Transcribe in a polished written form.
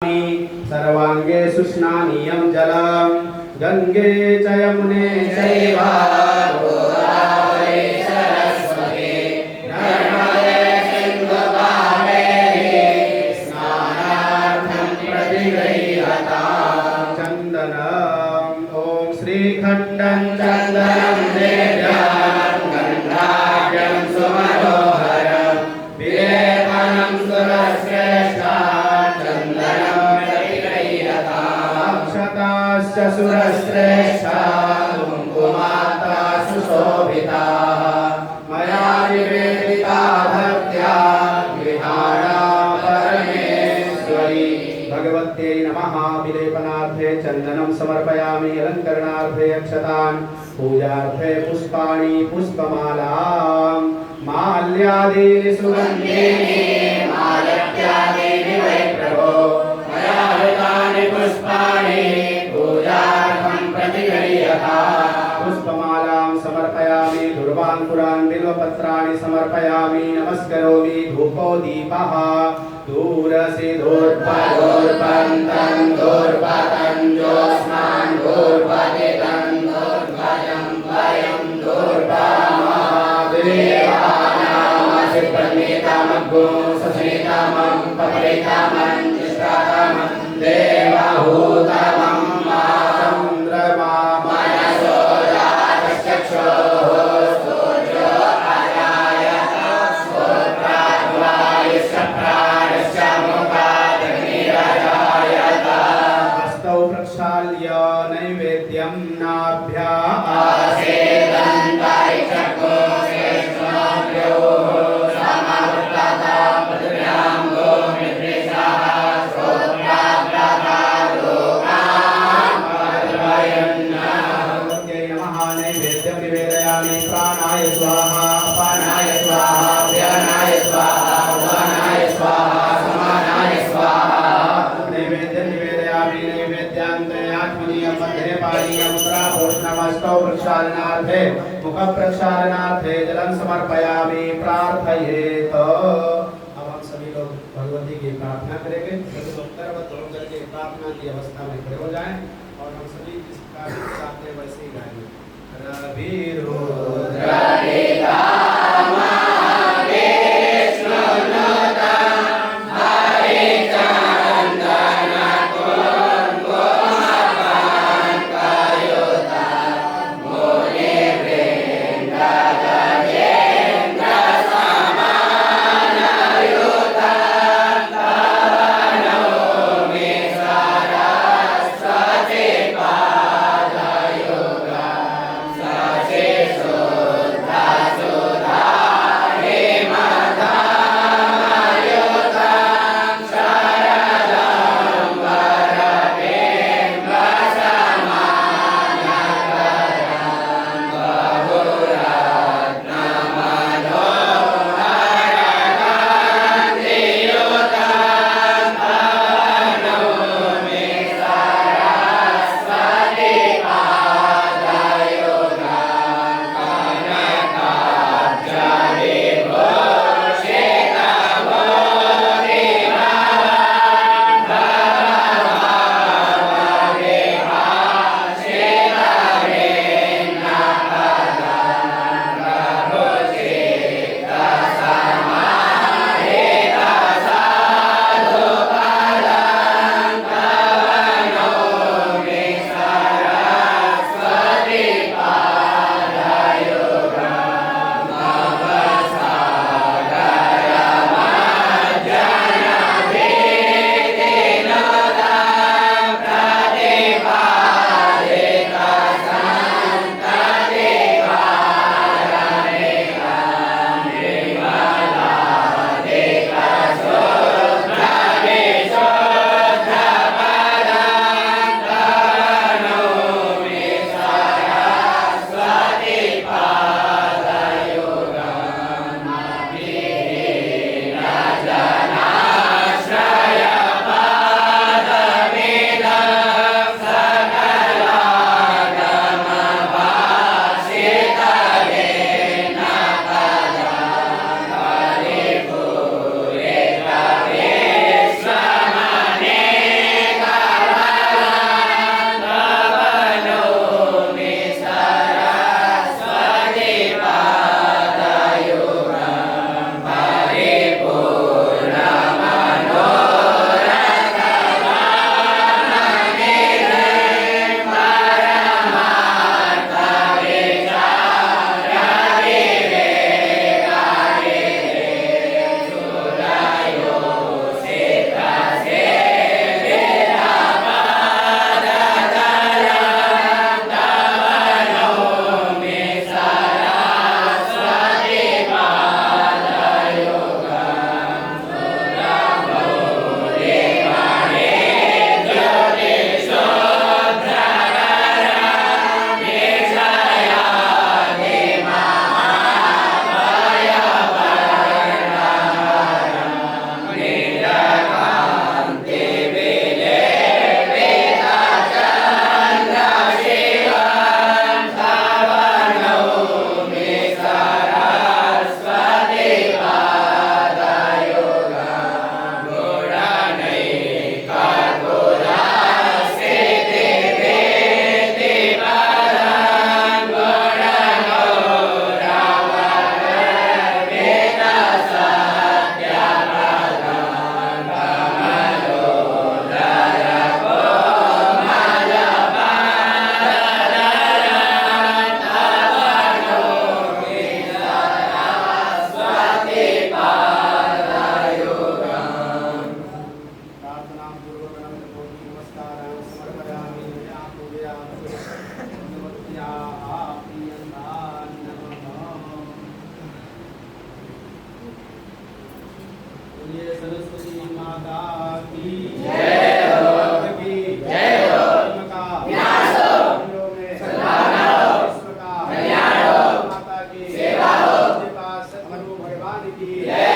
सर्वांगे सुस्नानीयं जलम गंगे च यमुने चैव गोदावरी सरस्वती नर्मदे सिंधु कावेरी स्नानार्थं प्रतिगृह्यतां चन्दनम् ॐ श्रीखण्डं चन्दनं देव्यां गन्धाढ्यं सुमनोहरं विलेपनं सुरश्रेष्ठा सुरश्रेष्ठा कुङ्कुमाता सुशोभिता मया निवेदिता भक्त्या विहारा परमेश्वरी भगवत्यै नमः। विलेपनार्थे चन्दनं समर्पयामि, अलङ्करणार्थे अक्षतान्, पूजार्थे पुष्पाणि पुष्पमालां माल्यादीनि सुगन्धीनि मालत्यादीनि वै प्रभो मया हृतानि पुष्पाणि पुष्पमालां समर्पयामि, दुर्वाङ्कुरान् बिल्वपत्राणि समर्पयामि, नमस्करोमि। धूपो दीपः दूरसि दूर्पदूर्पन्तं दूर्पतं ज्योत्स्नान् दूर्पदितं दूर्भजं वयं दूर्पमादेवानामसि प्रणीतामग्गो सस्मितामं पपरितामं तिष्ठातामं देवहूतमं नैवेद्यं नाभ्या नैवेद्यं निवेदयामि। प्राणाय स्वाहा अपानाय स्वाहा व्यानाय स्वाहा उदानाय स्वाहा समानाय स्वाहा नैवेद्यं निवेदयामि। नैवेद्यान्ते आत्मनीयं मध्ये पानीयं मुद्राभूषणमस्तौ प्रक्षालनार्थे मुखप्रक्षालनार्थे जलं समर्पयामि। प्रार्थयेत्। अब हम सभी लोग भगवती की प्रार्थना करेंगे। सर्वतोमुख करके प्रार्थना की अवस्था में खड़े हो जाएं और हम सभी जिस कार्य को चाहते हैं वैसे ही गाएंगे। रवि रुद्र so महाशक्तिः